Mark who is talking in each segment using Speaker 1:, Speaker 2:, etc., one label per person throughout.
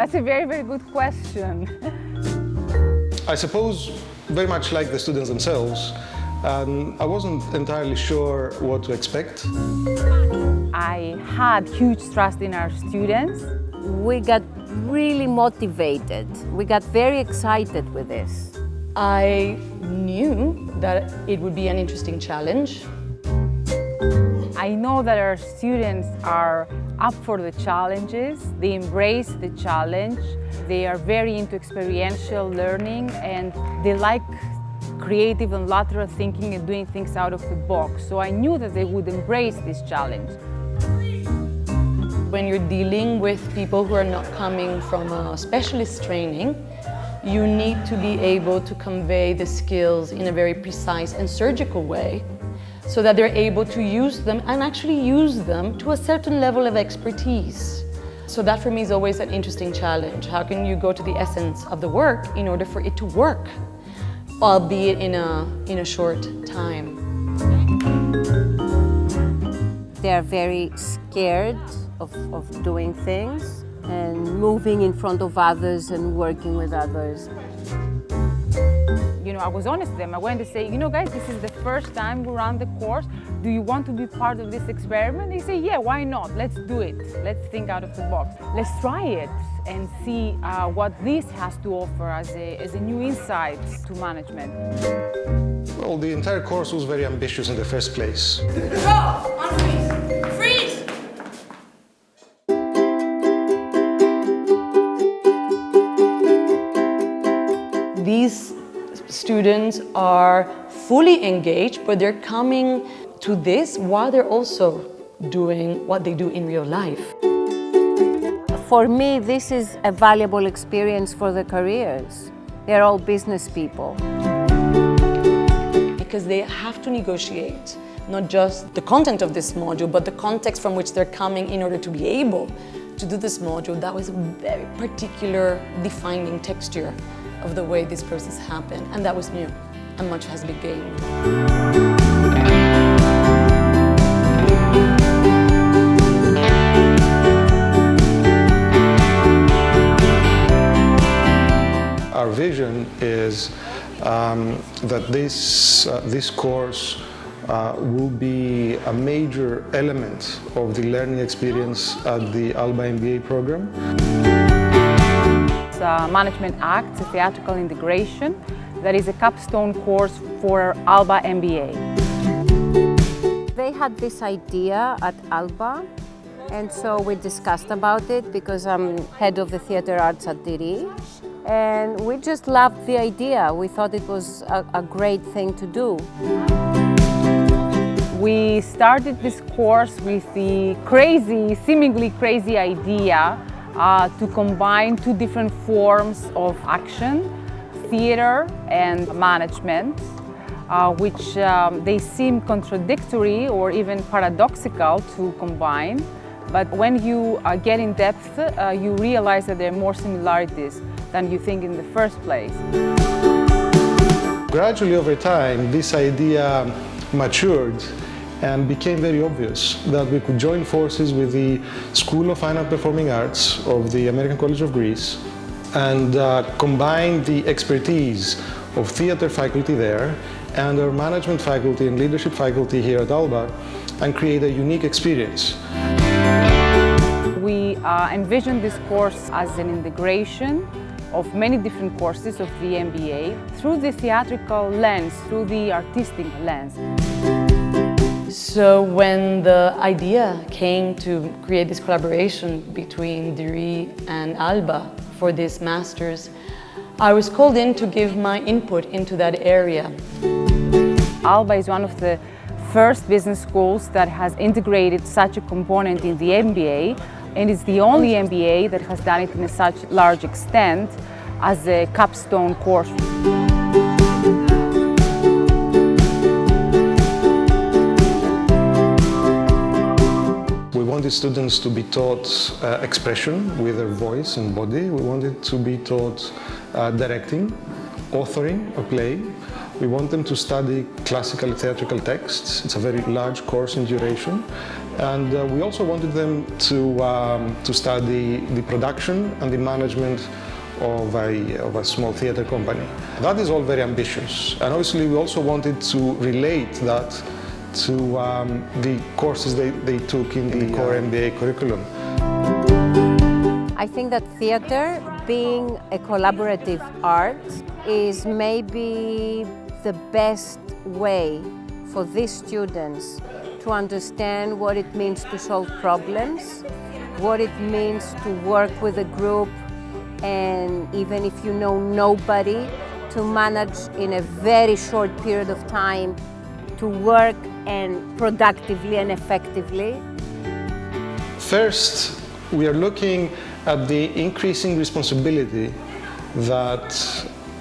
Speaker 1: That's a very, very good question.
Speaker 2: I suppose very much like the students themselves, I wasn't entirely sure what to expect.
Speaker 1: I had huge trust in our students.
Speaker 3: We got really motivated. We got very excited with this.
Speaker 4: I knew that it would be an interesting challenge.
Speaker 1: I know that our students are up for the challenges. They embrace the challenge. They are very into experiential learning and they like creative and lateral thinking and doing things out of the box. So I knew that they would embrace this challenge.
Speaker 4: When you're dealing with people who are not coming from a specialist training, you need to be able to convey the skills in a very precise and surgical way so that they're able to use them and actually use them to a certain level of expertise. So that for me is always an interesting challenge. How can you go to the essence of the work in order for it to work, albeit in a short time?
Speaker 3: They're very scared of doing things and moving in front of others and working with others.
Speaker 1: You know, I was honest with them. I went to say, you know, guys, this is the first time we run the course. Do you want to be part of this experiment? They say, yeah, why not? Let's do it. Let's think out of the box. Let's try it and see what this has to offer as a new insight to management.
Speaker 2: Well, the entire course was very ambitious in the first place.
Speaker 5: Go! On freeze! Freeze!
Speaker 4: These students are fully engaged, but they're coming to this while they're also doing what they do in real life.
Speaker 3: For me, this is a valuable experience for the careers. They're all business people.
Speaker 4: Because they have to negotiate not just the content of this module, but the context from which they're coming in order to be able to do this module. That was a very particular defining texture of the way this process happened, and that was new, and much has been gained.
Speaker 2: Our vision is that this course will be a major element of the learning experience at the ALBA MBA program.
Speaker 1: Management Act, Theatrical Integration, that is a capstone course for ALBA MBA.
Speaker 3: They had this idea at ALBA, and so we discussed about it because I'm head of the theater arts at Deree, and we just loved the idea. We thought it was a great thing to do.
Speaker 1: We started this course with the seemingly crazy idea to combine two different forms of action, theater and management, which they seem contradictory or even paradoxical to combine. But when you get in depth, you realize that there are more similarities than you think in the first place.
Speaker 2: Gradually over time, this idea matured and became very obvious that we could join forces with the School of Fine and Performing Arts of the American College of Greece and combine the expertise of theater faculty there and our management faculty and leadership faculty here at ALBA and create a unique experience.
Speaker 1: We envisioned this course as an integration of many different courses of the MBA through the theatrical lens, through the artistic lens.
Speaker 4: So when the idea came to create this collaboration between Deree and ALBA for this master's, I was called in to give my input into that area.
Speaker 1: ALBA is one of the first business schools that has integrated such a component in the MBA, and it's the only MBA that has done it in such large extent as a capstone course.
Speaker 2: We wanted students to be taught expression with their voice and body. We wanted to be taught directing, authoring a play. We want them to study classical theatrical texts. It's a very large course in duration. And we also wanted them to study the production and the management of a small theater company. That is all very ambitious. And obviously we also wanted to relate that to the courses they took in the core MBA curriculum.
Speaker 3: I think that theater, being a collaborative art, is maybe the best way for these students to understand what it means to solve problems, what it means to work with a group, and even if you know nobody, to manage in a very short period of time to work and productively and effectively.
Speaker 2: First, we are looking at the increasing responsibility that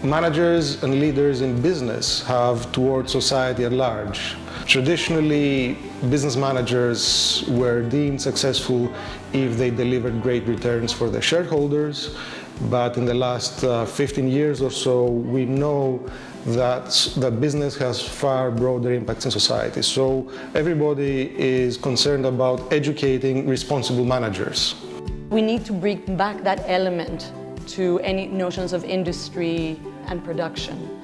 Speaker 2: managers and leaders in business have towards society at large. Traditionally, business managers were deemed successful if they delivered great returns for their shareholders, but in the last 15 years or so, we know that business has far broader impacts in society. So everybody is concerned about educating responsible managers.
Speaker 4: We need to bring back that element to any notions of industry and production,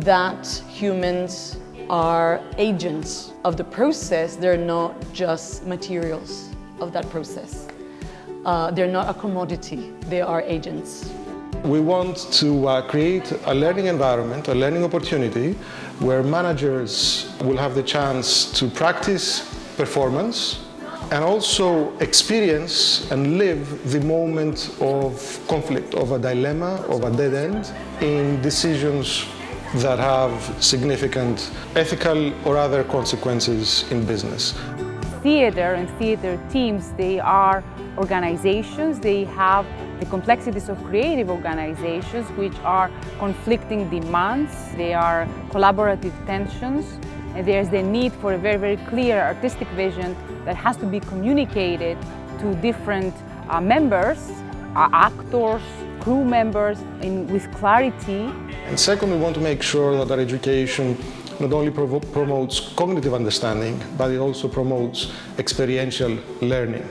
Speaker 4: that humans are agents of the process. They're not just materials of that process. They're not a commodity, they are agents.
Speaker 2: We want to create a learning environment, a learning opportunity, where managers will have the chance to practice performance and also experience and live the moment of conflict, of a dilemma, of a dead end, in decisions that have significant ethical or other consequences in business.
Speaker 1: Theater and theater teams, they are organizations. They have the complexities of creative organizations, which are conflicting demands. They are collaborative tensions, and there's the need for a very, very clear artistic vision that has to be communicated to different members, actors, crew members, with clarity.
Speaker 2: And second, we want to make sure that our education not only promotes cognitive understanding, but it also promotes experiential learning.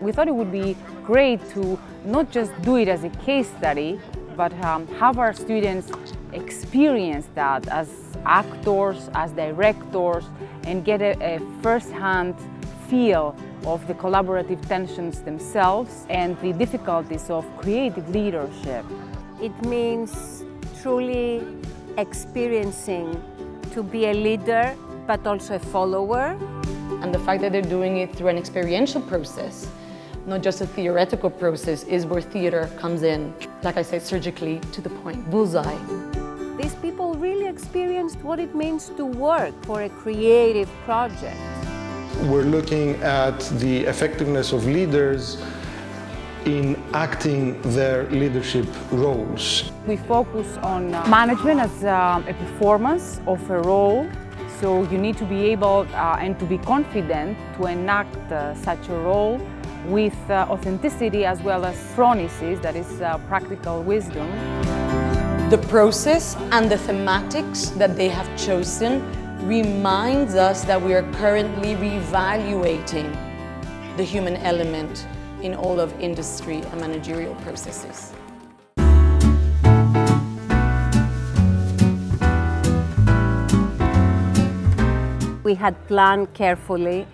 Speaker 1: We thought it would be great to not just do it as a case study, but have our students experience that as actors, as directors, and get a first-hand feel of the collaborative tensions themselves and the difficulties of creative leadership.
Speaker 3: It means truly experiencing to be a leader, but also a follower.
Speaker 4: And the fact that they're doing it through an experiential process, not just a theoretical process, is where theater comes in, like I said, surgically to the point, bullseye.
Speaker 3: These people really experienced what it means to work for a creative project.
Speaker 2: We're looking at the effectiveness of leaders in acting their leadership roles.
Speaker 1: We focus on management as a performance of a role. So you need to be able and to be confident to enact such a role with authenticity as well as phronesis, that is practical wisdom.
Speaker 4: The process and the thematics that they have chosen reminds us that we are currently reevaluating the human element in all of industry and managerial processes.
Speaker 3: We had planned carefully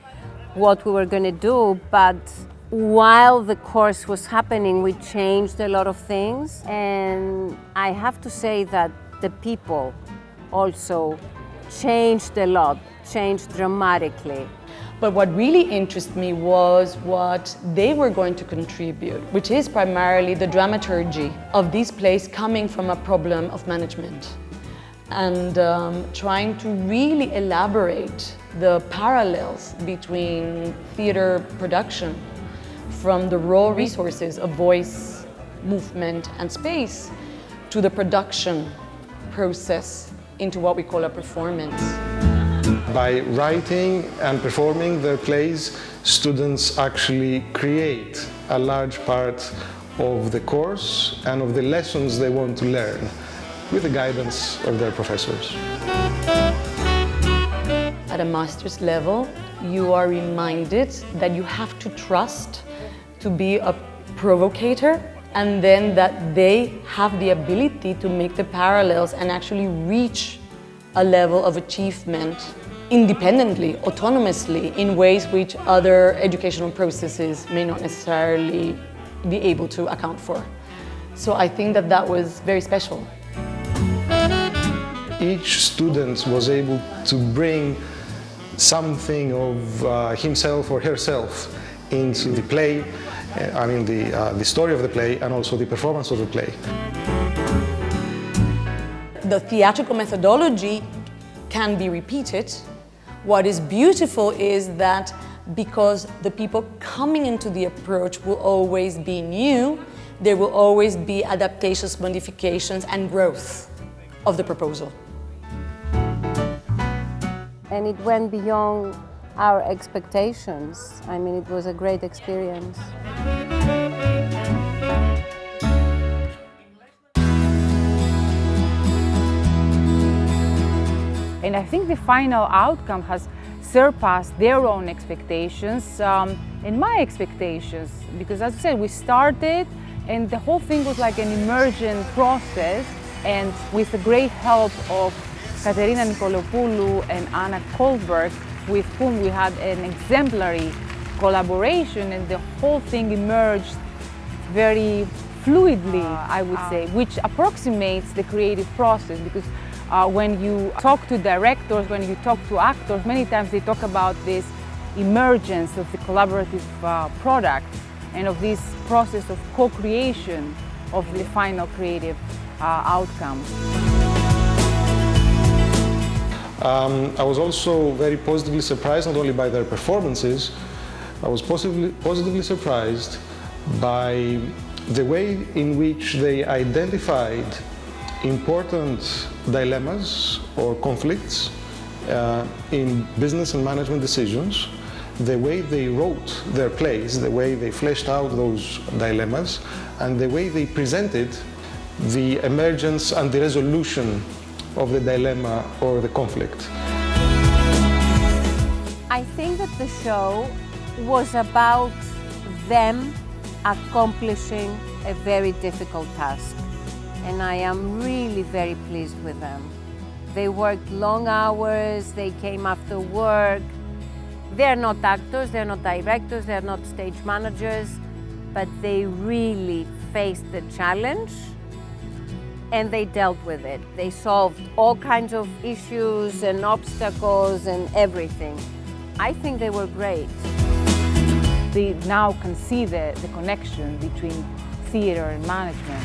Speaker 3: what we were going to do, but while the course was happening, we changed a lot of things. And I have to say that the people also changed a lot, changed dramatically.
Speaker 4: But what really interested me was what they were going to contribute, which is primarily the dramaturgy of these plays coming from a problem of management, and trying to really elaborate the parallels between theater production from the raw resources of voice, movement, and space to the production process into what we call a performance.
Speaker 2: By writing and performing their plays, students actually create a large part of the course and of the lessons they want to learn with the guidance of their professors.
Speaker 4: At a master's level, you are reminded that you have to trust to be a provocator, and then that they have the ability to make the parallels and actually reach a level of achievement independently, autonomously, in ways which other educational processes may not necessarily be able to account for. So I think that that was very special.
Speaker 2: Each student was able to bring something of himself or herself into the play, the story of the play, and also the performance of the play.
Speaker 4: The theatrical methodology can be repeated. What is beautiful is that because the people coming into the approach will always be new, there will always be adaptations, modifications, and growth of the proposal.
Speaker 3: And it went beyond our expectations. I mean, it was a great experience.
Speaker 1: And I think the final outcome has surpassed their own expectations and my expectations, because as I said, we started and the whole thing was like an emergent process, and with the great help of Katerina, Nikolopoulou and Sanchez-Colberg, with whom we had an exemplary collaboration, and the whole thing emerged very fluidly, I would say, which approximates the creative process, because when you talk to directors, when you talk to actors, many times they talk about this emergence of the collaborative product and of this process of co-creation of the final creative outcome.
Speaker 2: I was also very positively surprised, not only by their performances, I was positively surprised by the way in which they identified important dilemmas or conflicts in business and management decisions, the way they wrote their plays, the way they fleshed out those dilemmas, and the way they presented the emergence and the resolution of the dilemma or the conflict.
Speaker 3: I think that the show was about them accomplishing a very difficult task, and I am really very pleased with them. They worked long hours, they came after work. They're not actors, they're not directors, they're not stage managers, but they really faced the challenge and they dealt with it. They solved all kinds of issues and obstacles and everything. I think they were great.
Speaker 1: They now can see the connection between theater and management.